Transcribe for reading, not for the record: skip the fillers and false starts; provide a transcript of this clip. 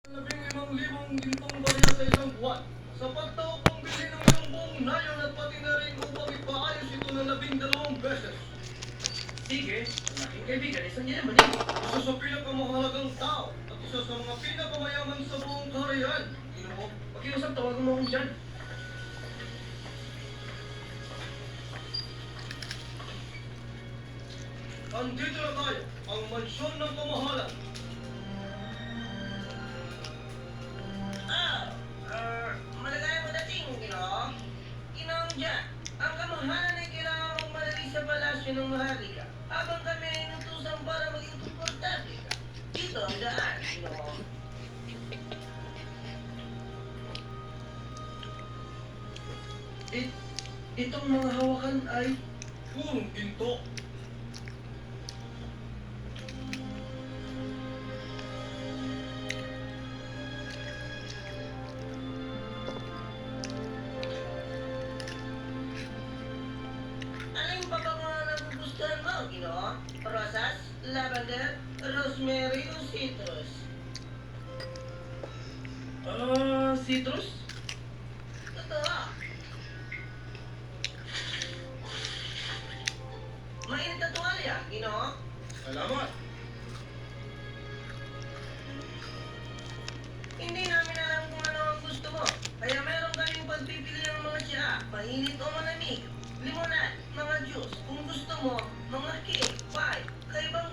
15,000 gintong barya sa isang buwan. Sapat daw pang bili ng iyong buong nayon at pati na rin upang ipaayos ito ng 12 beses. Sige, ang aking kaibigan ay sanyayaman niya. Isa sa pinakamahalagang tao at isa sa mga pinakamayaman sa buong kaharian. Ginoo, pakiusap tawagan mo akong dyan. Andito na tayo, ang mansyon ng pamahalan. Maligayang madating, Ginoo. Ginoong dyan, ang kamahalan ay kailangan mong madali sa palasyo ng Maharlika habang kami ay inutusan para maging komportable ka. Dito ang daan, Ginoo. Itong mga hawakan ay... Purong ginto. Alin pa ba mga nagugustuhan mo, Ginoo? Rosas, lavender, rosemary o citrus? Citrus? Totoo. Mainit na tuwalya, Ginoo. Salamat. Hindi namin alam kung ano ang gusto mo. Kaya meron kaming pagpipili ng mga tsa, mainit o malamig, limonad, mga juice. Kung gusto mo, mga cake, pie, kaibang